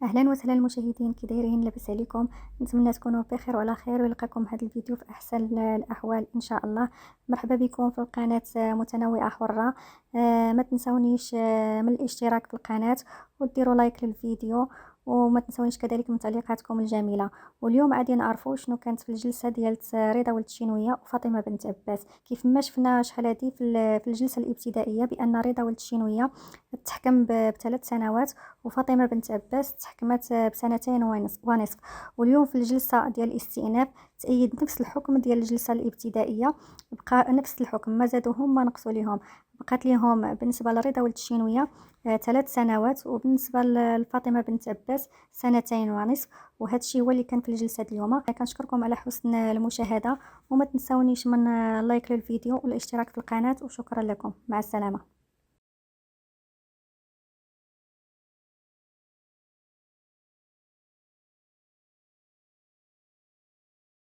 اهلا وسهلا المشاهدين، كي دايرين؟ لاباس عليكم؟ نتمنى تكونوا بخير وعلى خير ويلقاكم هذا الفيديو في احسن الاحوال ان شاء الله. مرحبا بكم في القناه متنوعه حره. ما تنسونيش من الاشتراك في القناه وديروا لايك للفيديو، وما تنسونيش كذلك من تعليقاتكم الجميله. واليوم غادي نعرفوا شنو كانت في الجلسه ديال رضا ولد الشينويه وفاطمه بنت عباس. كيف ما شفنا شحال هذه في الجلسه الابتدائيه بان رضا ولد الشينويه تحكم بثلاث سنوات، وفاطمه بنت عباس تحكمت بسنتين ونصف. واليوم في الجلسه ديال الاستئناف تأيد نفس الحكم ديال الجلسه الابتدائيه، بقى نفس الحكم، ما زادوهم ما نقصوا ليهم. بقات ليهم بالنسبه لرضا ولد الشينويه 3 سنوات، وبالنسبه لفاطمه بنت عباس سنتين ونصف. وهذا الشيء هو اللي كان في الجلسه اليوم. كنشكركم على حسن المشاهده، وما تنسونيش من لايك للفيديو والاشتراك في القناه، وشكرا لكم، مع السلامه.